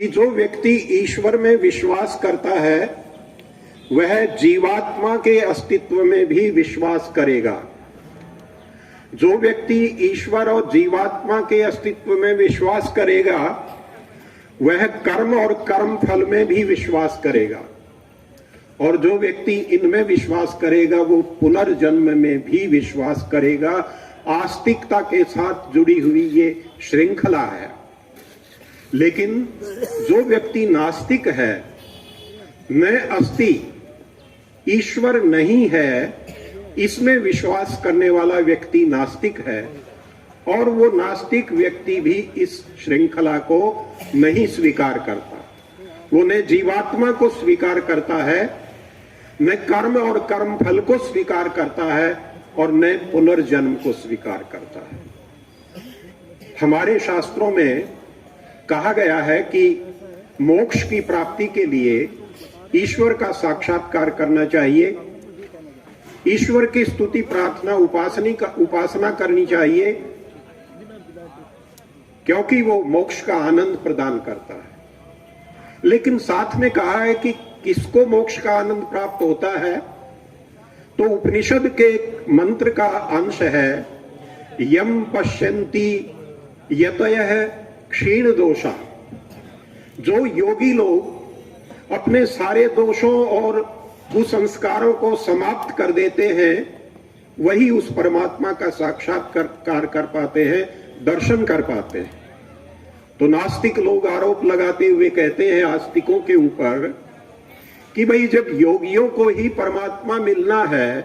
कि जो व्यक्ति ईश्वर में विश्वास करता है वह जीवात्मा के अस्तित्व में भी विश्वास करेगा। जो व्यक्ति ईश्वर और जीवात्मा के अस्तित्व में विश्वास करेगा वह कर्म और कर्म फल में भी विश्वास करेगा, और जो व्यक्ति इनमें विश्वास करेगा वो पुनर्जन्म में भी विश्वास करेगा। आस्तिकता के साथ जुड़ी हुई ये श्रृंखला है। लेकिन जो व्यक्ति नास्तिक है, न अस्ति, ईश्वर नहीं है, इसमें विश्वास करने वाला व्यक्ति नास्तिक है, और वो नास्तिक व्यक्ति भी इस श्रृंखला को नहीं स्वीकार करता। वो न जीवात्मा को स्वीकार करता है, न कर्म और कर्म फल को स्वीकार करता है, और न पुनर्जन्म को स्वीकार करता है। हमारे शास्त्रों में कहा गया है कि मोक्ष की प्राप्ति के लिए ईश्वर का साक्षात्कार करना चाहिए, ईश्वर की स्तुति प्रार्थना उपासना करनी चाहिए, क्योंकि वो मोक्ष का आनंद प्रदान करता है। लेकिन साथ में कहा है कि किसको मोक्ष का आनंद प्राप्त होता है, तो उपनिषद के मंत्र का अंश है, यम पश्यन्ति यतयः क्षीण दोषा। जो योगी लोग अपने सारे दोषों और कुसंस्कारों को समाप्त कर देते हैं वही उस परमात्मा का साक्षात्कार कर पाते हैं, दर्शन कर पाते हैं। तो नास्तिक लोग आरोप लगाते हुए कहते हैं आस्तिकों के ऊपर कि भाई जब योगियों को ही परमात्मा मिलना है,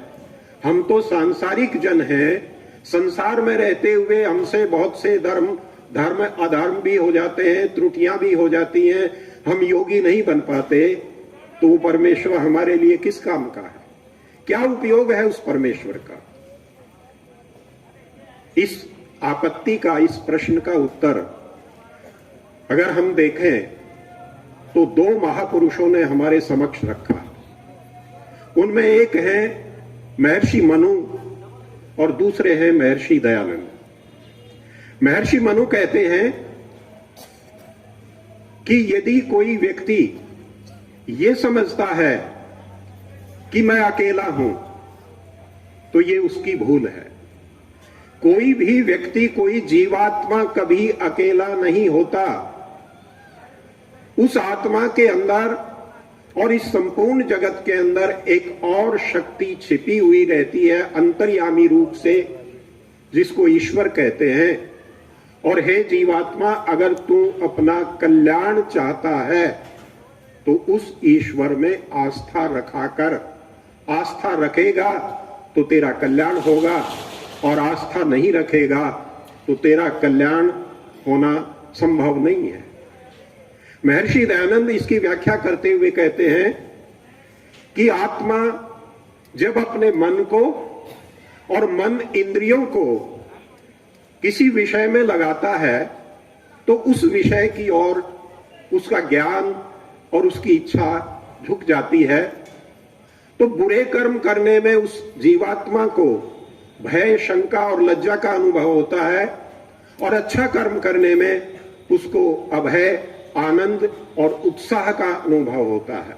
हम तो सांसारिक जन हैं, संसार में रहते हुए हमसे बहुत से धर्म अधर्म भी हो जाते हैं, त्रुटियां भी हो जाती हैं, हम योगी नहीं बन पाते, तो परमेश्वर हमारे लिए किस काम का है? क्या उपयोग है उस परमेश्वर का? इस आपत्ति का, इस प्रश्न का उत्तर अगर हम देखें तो दो महापुरुषों ने हमारे समक्ष रखा। उनमें एक है महर्षि मनु और दूसरे हैं महर्षि दयानंद। महर्षि मनु कहते हैं कि यदि कोई व्यक्ति ये समझता है कि मैं अकेला हूं तो ये उसकी भूल है। कोई भी व्यक्ति, कोई जीवात्मा कभी अकेला नहीं होता। उस आत्मा के अंदर और इस संपूर्ण जगत के अंदर एक और शक्ति छिपी हुई रहती है अंतर्यामी रूप से, जिसको ईश्वर कहते हैं। और हे जीवात्मा, अगर तू अपना कल्याण चाहता है तो उस ईश्वर में आस्था रखेगा तो तेरा कल्याण होगा, और आस्था नहीं रखेगा तो तेरा कल्याण होना संभव नहीं है। महर्षि दयानंद इसकी व्याख्या करते हुए कहते हैं कि आत्मा जब अपने मन को और मन इंद्रियों को किसी विषय में लगाता है तो उस विषय की ओर उसका ज्ञान और उसकी इच्छा झुक जाती है। तो बुरे कर्म करने में उस जीवात्मा को भय, शंका और लज्जा का अनुभव होता है, और अच्छा कर्म करने में उसको अभय, आनंद और उत्साह का अनुभव होता है।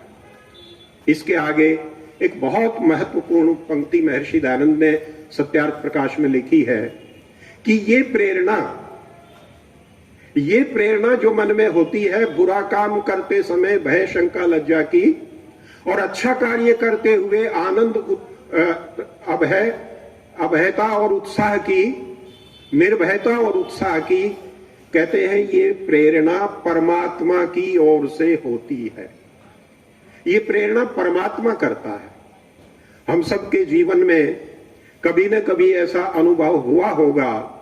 इसके आगे एक बहुत महत्वपूर्ण पंक्ति महर्षि दयानंद ने सत्यार्थ प्रकाश में लिखी है कि ये प्रेरणा जो मन में होती है बुरा काम करते समय भय, शंका, लज्जा की, और अच्छा कार्य करते हुए आनंद, अभयता और उत्साह की, निर्भयता और उत्साह की, कहते हैं ये प्रेरणा परमात्मा की ओर से होती है। ये प्रेरणा परमात्मा करता है। हम सबके जीवन में कभी न कभी ऐसा अनुभव हुआ होगा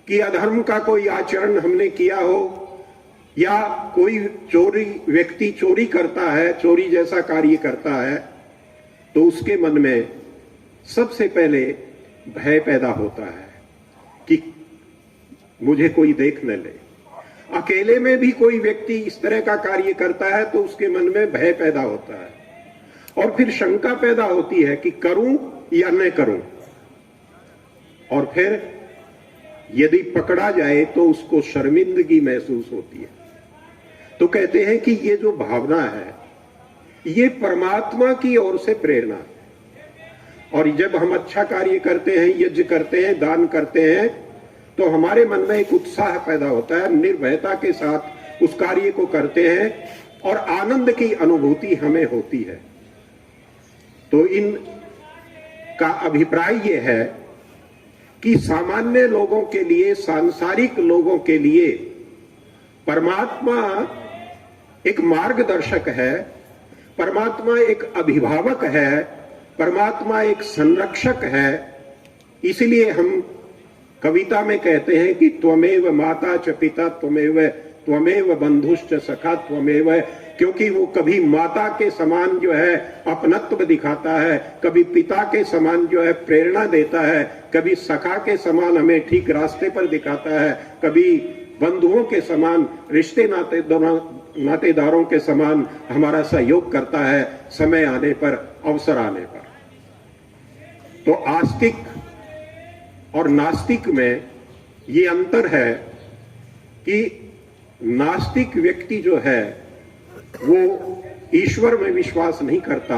कि अधर्म का कोई आचरण हमने किया हो, या कोई व्यक्ति चोरी करता है, चोरी जैसा कार्य करता है, तो उसके मन में सबसे पहले भय पैदा होता है कि मुझे कोई देख न ले। अकेले में भी कोई व्यक्ति इस तरह का कार्य करता है तो उसके मन में भय पैदा होता है, और फिर शंका पैदा होती है कि करूं या न करूं, और फिर यदि पकड़ा जाए तो उसको शर्मिंदगी महसूस होती है। तो कहते हैं कि ये जो भावना है ये परमात्मा की ओर से प्रेरणा है। और जब हम अच्छा कार्य करते हैं, यज्ञ करते हैं, दान करते हैं, तो हमारे मन में एक उत्साह पैदा होता है, निर्भयता के साथ उस कार्य को करते हैं और आनंद की अनुभूति हमें होती है। तो इन का अभिप्राय यह है कि सामान्य लोगों के लिए, सांसारिक लोगों के लिए परमात्मा एक मार्गदर्शक है, परमात्मा एक अभिभावक है, परमात्मा एक संरक्षक है। इसलिए हम कविता में कहते हैं कि त्वमेव माता च पिता त्वमेव बंधुश्च सखा त्वमेव, क्योंकि वो कभी माता के समान जो है अपनत्व दिखाता है, कभी पिता के समान जो है प्रेरणा देता है, कभी सखा के समान हमें ठीक रास्ते पर दिखाता है, कभी बंधुओं के समान, रिश्ते नातेदारों के समान हमारा सहयोग करता है समय आने पर, अवसर आने पर। तो आस्तिक और नास्तिक में ये अंतर है कि नास्तिक व्यक्ति जो है वो ईश्वर में विश्वास नहीं करता,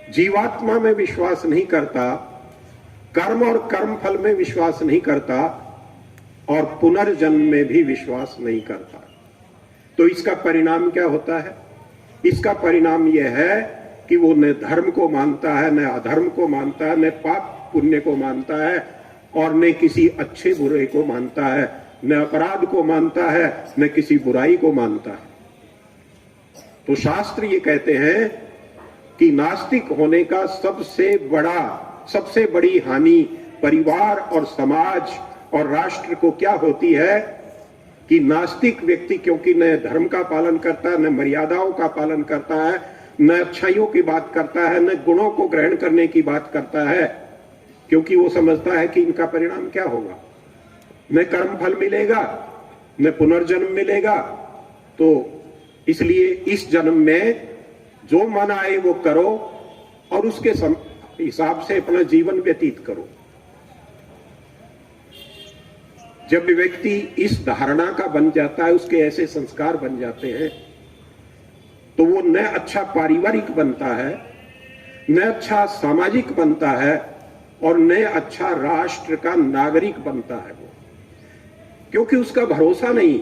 जीवात्मा में विश्वास नहीं करता, कर्म और कर्मफल में विश्वास नहीं करता और पुनर्जन्म में भी विश्वास नहीं करता। तो इसका परिणाम क्या होता है? इसका परिणाम यह है कि वो न धर्म को मानता है, न अधर्म को मानता है, न पाप पुण्य को मानता है और न किसी अच्छे बुरे को मानता है, न अपराध को मानता है, न किसी बुराई को मानता है। तो शास्त्र ये कहते हैं कि नास्तिक होने का सबसे बड़ी हानि परिवार और समाज और राष्ट्र को क्या होती है कि नास्तिक व्यक्ति क्योंकि न धर्म का पालन करता है, न मर्यादाओं का पालन करता है, न अच्छाइयों की बात करता है, न गुणों को ग्रहण करने की बात करता है, क्योंकि वो समझता है कि इनका परिणाम क्या होगा, न कर्म फल मिलेगा, न पुनर्जन्म मिलेगा। तो इसलिए इस जन्म में जो मन आए वो करो और उसके हिसाब से अपना जीवन व्यतीत करो। जब व्यक्ति इस धारणा का बन जाता है, उसके ऐसे संस्कार बन जाते हैं, तो वो न अच्छा पारिवारिक बनता है, न अच्छा सामाजिक बनता है और न अच्छा राष्ट्र का नागरिक बनता है वो, क्योंकि उसका भरोसा नहीं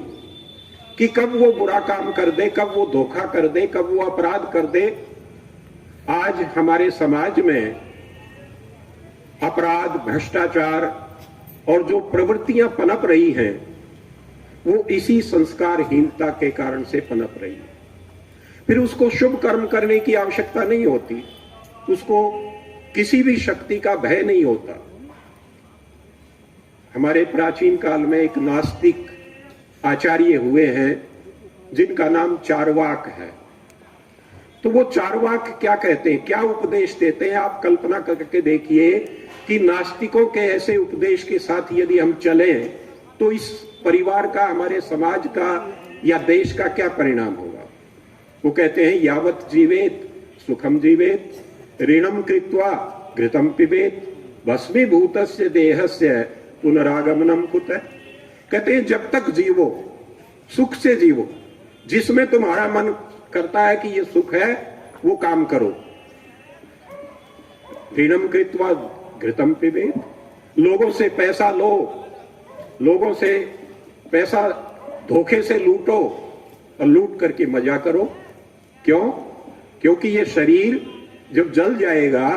कि कब वो बुरा काम कर दे, कब वो धोखा कर दे, कब वो अपराध कर दे। आज हमारे समाज में अपराध, भ्रष्टाचार और जो प्रवृत्तियां पनप रही हैं वो इसी संस्कारहीनता के कारण से पनप रही है। फिर उसको शुभ कर्म करने की आवश्यकता नहीं होती, उसको किसी भी शक्ति का भय नहीं होता। हमारे प्राचीन काल में एक नास्तिक आचार्य हुए हैं जिनका नाम चार्वाक है। तो वो चार्वाक क्या कहते हैं, क्या उपदेश देते हैं, आप कल्पना करके देखिए कि नास्तिकों के ऐसे उपदेश के साथ यदि हम चलें तो इस परिवार का, हमारे समाज का या देश का क्या परिणाम होगा। वो कहते हैं यावत जीवेत सुखम जीवेत ऋणम कृत्वा घृतम पिबेत भस्मीभूतस्य देहस्य पुनरागमनम कुतः। कहते हैं जब तक जीवो सुख से जीवो, जिसमें तुम्हारा मन करता है कि ये सुख है वो काम करो। ऋणम कृत्वा घृतम पिबेत, लोगों से पैसा लो, लोगों से पैसा धोखे से लूटो और लूट करके मजा करो। क्यों? क्योंकि ये शरीर जब जल जाएगा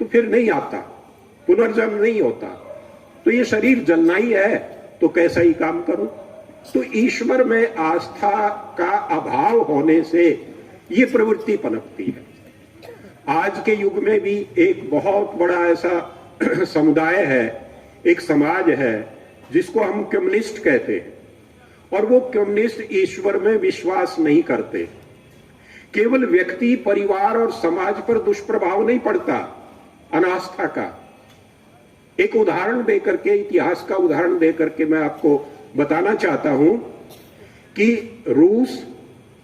तो फिर नहीं आता, पुनर्जन्म नहीं होता, तो ये शरीर जलना ही है, तो कैसा ही काम करो। तो ईश्वर में आस्था का अभाव होने से ये प्रवृत्ति पनपती है। आज के युग में भी एक बहुत बड़ा ऐसा समुदाय है, एक समाज है जिसको हम कम्युनिस्ट कहते हैं, और वो कम्युनिस्ट ईश्वर में विश्वास नहीं करते। केवल व्यक्ति, परिवार और समाज पर दुष्प्रभाव नहीं पड़ता अनास्था का। एक उदाहरण देकर के, इतिहास का उदाहरण देकर के मैं आपको बताना चाहता हूं कि रूस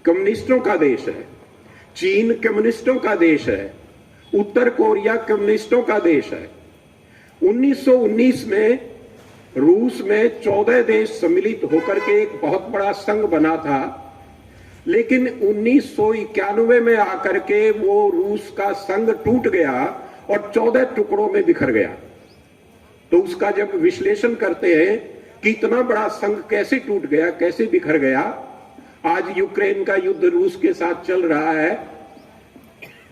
कम्युनिस्टों का देश है, चीन कम्युनिस्टों का देश है, उत्तर कोरिया कम्युनिस्टों का देश है। 1919 में रूस में 14 देश सम्मिलित होकर के एक बहुत बड़ा संघ बना था लेकिन 1991 में आकर के वो रूस का संघ टूट गया और 14 टुकड़ों में बिखर गया। तो उसका जब विश्लेषण करते हैं कि इतना बड़ा संघ कैसे टूट गया, कैसे बिखर गया, आज यूक्रेन का युद्ध रूस के साथ चल रहा है।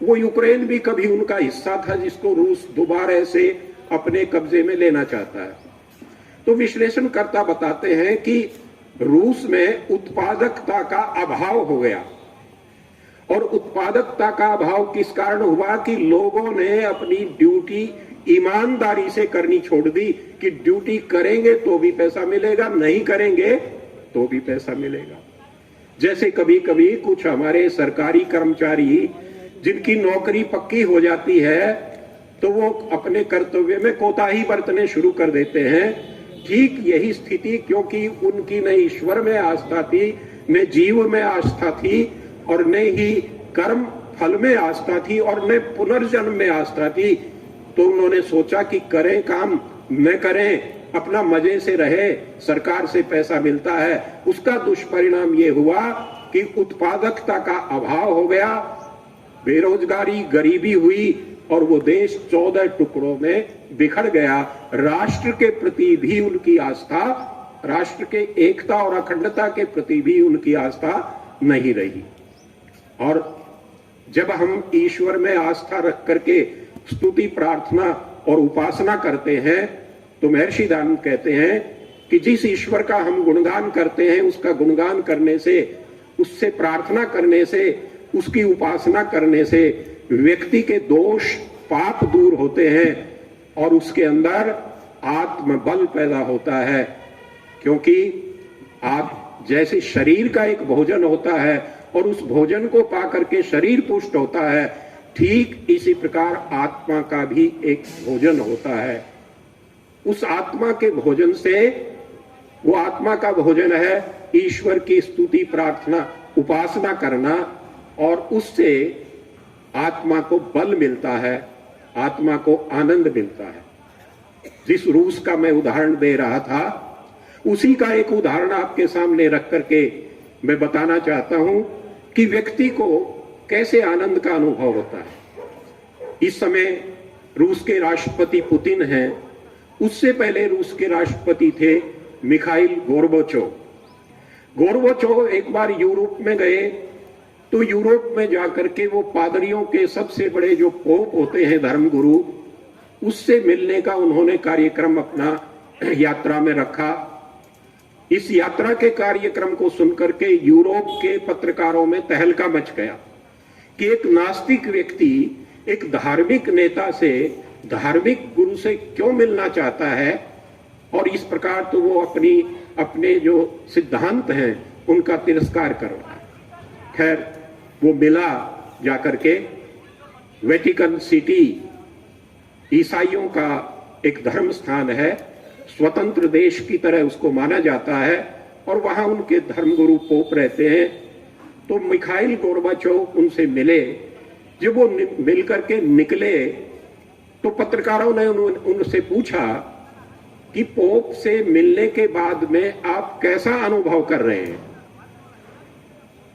वो यूक्रेन भी कभी उनका हिस्सा था जिसको रूस दोबारा से अपने कब्जे में लेना चाहता है। तो विश्लेषणकर्ता बताते हैं कि रूस में उत्पादकता का अभाव हो गया, और उत्पादकता का अभाव किस कारण हुआ कि लोगों ने अपनी ड्यूटी ईमानदारी से करनी छोड़ दी कि ड्यूटी करेंगे तो भी पैसा मिलेगा, नहीं करेंगे तो भी पैसा मिलेगा। जैसे कभी कभी कुछ हमारे सरकारी कर्मचारी जिनकी नौकरी पक्की हो जाती है तो वो अपने कर्तव्य में कोताही बरतने शुरू कर देते हैं। ठीक यही स्थिति, क्योंकि उनकी न ईश्वर में आस्था थी, न जीव में आस्था थी, और न ही कर्म फल में आस्था थी, और न पुनर्जन्म में आस्था थी, तो उन्होंने सोचा कि करें काम न करें, अपना मजे से रहे, सरकार से पैसा मिलता है। उसका दुष्परिणाम ये हुआ कि उत्पादकता का अभाव हो गया, बेरोजगारी, गरीबी हुई, और वो देश 14 टुकड़ों में बिखर गया। राष्ट्र के प्रति भी उनकी आस्था, राष्ट्र के एकता और अखंडता के प्रति भी उनकी आस्था नहीं रही। और जब हम ईश्वर में आस्था रख करके स्तुति, प्रार्थना और उपासना करते हैं तो महर्षि दयानंद कहते हैं कि जिस ईश्वर का हम गुणगान करते हैं, उसका गुणगान करने से, उससे प्रार्थना करने से, उसकी उपासना करने से व्यक्ति के दोष, पाप दूर होते हैं और उसके अंदर आत्मबल पैदा होता है। क्योंकि आप जैसे शरीर का एक भोजन होता है और उस भोजन को पा करके शरीर पुष्ट होता है, ठीक इसी प्रकार आत्मा का भी एक भोजन होता है। उस आत्मा के भोजन से, वो आत्मा का भोजन है ईश्वर की स्तुति, प्रार्थना, उपासना करना, और उससे आत्मा को बल मिलता है, आत्मा को आनंद मिलता है। जिस रूस का मैं उदाहरण दे रहा था, उसी का एक उदाहरण आपके सामने रख करके मैं बताना चाहता हूं कि व्यक्ति को कैसे आनंद का अनुभव होता है। इस समय रूस के राष्ट्रपति पुतिन हैं, उससे पहले रूस के राष्ट्रपति थे मिखाइल गोर्बाचोव। गोर्बाचोव एक बार यूरोप में गए, तो यूरोप में जाकर के वो पादरियों के सबसे बड़े जो पोप होते हैं, धर्मगुरु, उससे मिलने का उन्होंने कार्यक्रम अपना यात्रा में रखा। इस यात्रा के कार्यक्रम को सुनकर के यूरोप के पत्रकारों में तहलका मच गया कि एक नास्तिक व्यक्ति एक धार्मिक नेता से, धार्मिक गुरु से क्यों मिलना चाहता है, और इस प्रकार तो वो अपने जो सिद्धांत हैं उनका तिरस्कार कर रहा है। खैर, वो मिला जाकर के। वेटिकन सिटी ईसाइयों का एक धर्म स्थान है, स्वतंत्र देश की तरह उसको माना जाता है, और वहां उनके धर्मगुरु पोप रहते हैं। तो मिखाइल गोर्बाचोव उनसे मिले। जब वो मिलकर के निकले तो पत्रकारों ने उनसे पूछा कि पोप से मिलने के बाद में आप कैसा अनुभव कर रहे हैं।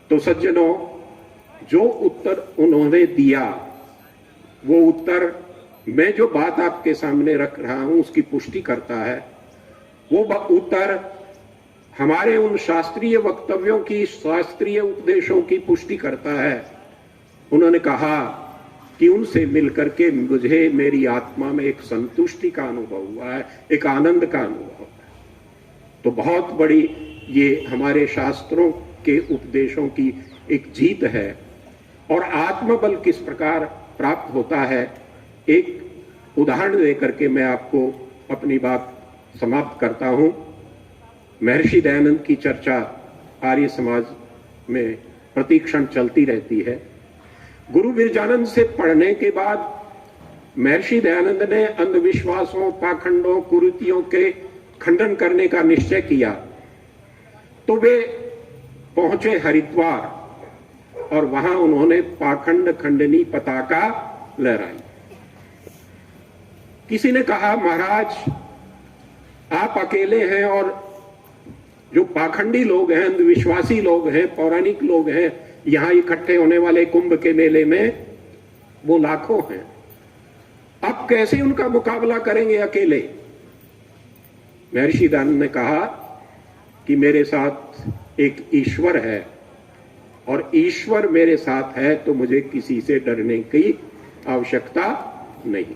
तो सज्जनों, जो उत्तर उन्होंने दिया, वो उत्तर मैं जो बात आपके सामने रख रहा हूं उसकी पुष्टि करता है। वो उत्तर हमारे उन शास्त्रीय वक्तव्यों की, शास्त्रीय उपदेशों की पुष्टि करता है। उन्होंने कहा कि उनसे मिलकर के मुझे मेरी आत्मा में एक संतुष्टि का अनुभव हुआ है, एक आनंद का अनुभव हुआ है। तो बहुत बड़ी ये हमारे शास्त्रों के उपदेशों की एक जीत है। और आत्मबल किस प्रकार प्राप्त होता है, एक उदाहरण देकर के मैं आपको अपनी बात समाप्त करता हूं। महर्षि दयानंद की चर्चा आर्य समाज में प्रतिक्षण चलती रहती है। गुरु विरजानंद से पढ़ने के बाद महर्षि दयानंद ने अंधविश्वासों, पाखंडों, कुरीतियों के खंडन करने का निश्चय किया। तो वे पहुंचे हरिद्वार और वहां उन्होंने पाखंड खंडनी पताका लहराई। किसी ने कहा, महाराज आप अकेले हैं और जो पाखंडी लोग हैं, अंधविश्वासी लोग हैं, पौराणिक लोग हैं, यहां इकट्ठे होने वाले कुंभ के मेले में वो लाखों हैं। अब कैसे उनका मुकाबला करेंगे अकेले? महर्षि दयानंद ने कहा कि मेरे साथ एक ईश्वर है और ईश्वर मेरे साथ है तो मुझे किसी से डरने की आवश्यकता नहीं।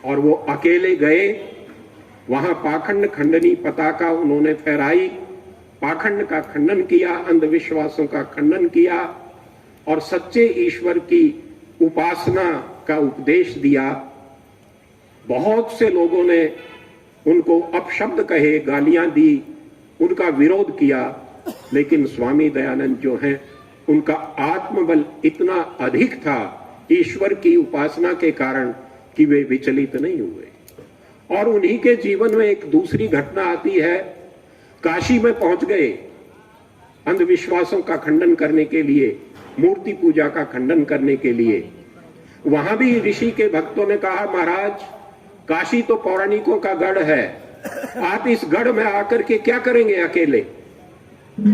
और वो अकेले गए, वहां पाखंड खंडनी पताका उन्होंने फहराई, पाखंड का खंडन किया, अंधविश्वासों का खंडन किया और सच्चे ईश्वर की उपासना का उपदेश दिया। बहुत से लोगों ने उनको अपशब्द कहे, गालियां दी, उनका विरोध किया, लेकिन स्वामी दयानंद जो हैं उनका आत्मबल इतना अधिक था ईश्वर की उपासना के कारण कि वे विचलित नहीं हुए। और उन्हीं के जीवन में एक दूसरी घटना आती है, काशी में पहुंच गए अंधविश्वासों का खंडन करने के लिए, मूर्ति पूजा का खंडन करने के लिए। वहां भी ऋषि के भक्तों ने कहा, महाराज काशी तो पौराणिकों का गढ़ है, आप इस गढ़ में आकर के क्या करेंगे अकेले?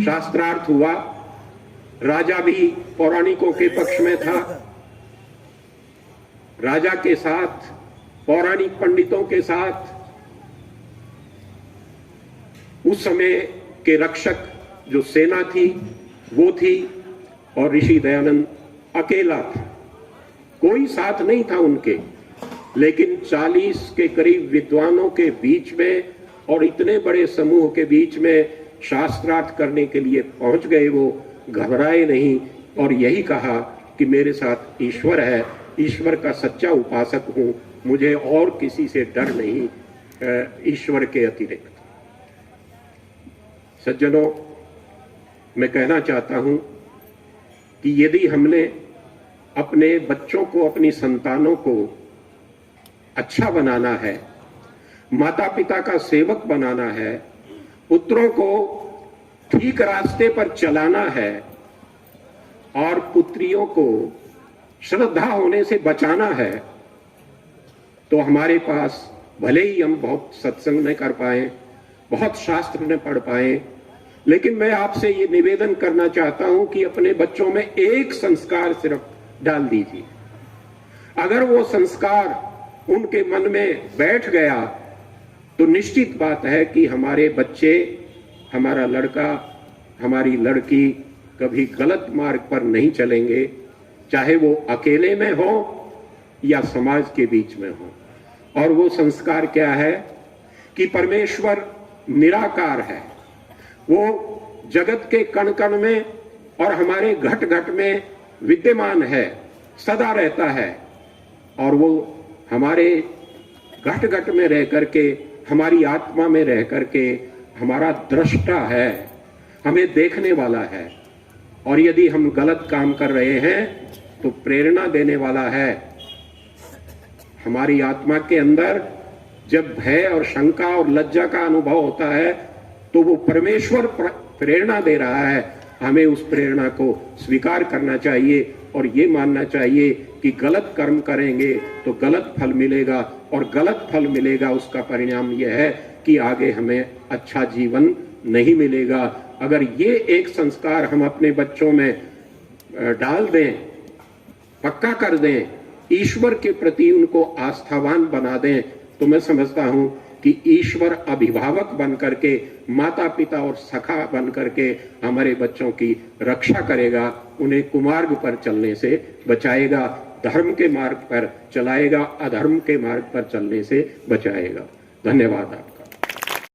शास्त्रार्थ हुआ, राजा भी पौराणिकों के पक्ष में था, राजा के साथ, पौराणिक पंडितों के साथ उस समय के रक्षक जो सेना थी वो थी, और ऋषि दयानंद अकेला था, कोई साथ नहीं था उनके। लेकिन 40 के करीब विद्वानों के बीच में और इतने बड़े समूह के बीच में शास्त्रार्थ करने के लिए पहुंच गए। वो घबराए नहीं और यही कहा कि मेरे साथ ईश्वर है, ईश्वर का सच्चा उपासक हूं, मुझे और किसी से डर नहीं ईश्वर के अतिरिक्त। सज्जनों, मैं कहना चाहता हूं कि यदि हमने अपने बच्चों को, अपनी संतानों को अच्छा बनाना है, माता पिता का सेवक बनाना है, पुत्रों को ठीक रास्ते पर चलाना है और पुत्रियों को श्रद्धा होने से बचाना है, तो हमारे पास भले ही हम बहुत सत्संग न कर पाए, बहुत शास्त्र न पढ़ पाए, लेकिन मैं आपसे ये निवेदन करना चाहता हूं कि अपने बच्चों में एक संस्कार सिर्फ डाल दीजिए। अगर वो संस्कार उनके मन में बैठ गया तो निश्चित बात है कि हमारे बच्चे, हमारा लड़का, हमारी लड़की कभी गलत मार्ग पर नहीं चलेंगे, चाहे वो अकेले में हो या समाज के बीच में हो। और वो संस्कार क्या है कि परमेश्वर निराकार है, वो जगत के कण कण में और हमारे घट घट में विद्यमान है, सदा रहता है, और वो हमारे घट घट में रह करके, हमारी आत्मा में रह करके हमारा दृष्टा है, हमें देखने वाला है। और यदि हम गलत काम कर रहे हैं तो प्रेरणा देने वाला है। हमारी आत्मा के अंदर जब भय और शंका और लज्जा का अनुभव होता है तो वो परमेश्वर प्रेरणा दे रहा है, हमें उस प्रेरणा को स्वीकार करना चाहिए और ये मानना चाहिए कि गलत कर्म करेंगे तो गलत फल मिलेगा, और गलत फल मिलेगा उसका परिणाम यह है कि आगे हमें अच्छा जीवन नहीं मिलेगा। अगर ये एक संस्कार हम अपने बच्चों में डाल दें, पक्का कर दें, ईश्वर के प्रति उनको आस्थावान बना दें, तो मैं समझता हूं कि ईश्वर अभिभावक बन करके, माता पिता और सखा बन करके हमारे बच्चों की रक्षा करेगा, उन्हें कुमार्ग पर चलने से बचाएगा, धर्म के मार्ग पर चलाएगा, अधर्म के मार्ग पर चलने से बचाएगा। धन्यवाद।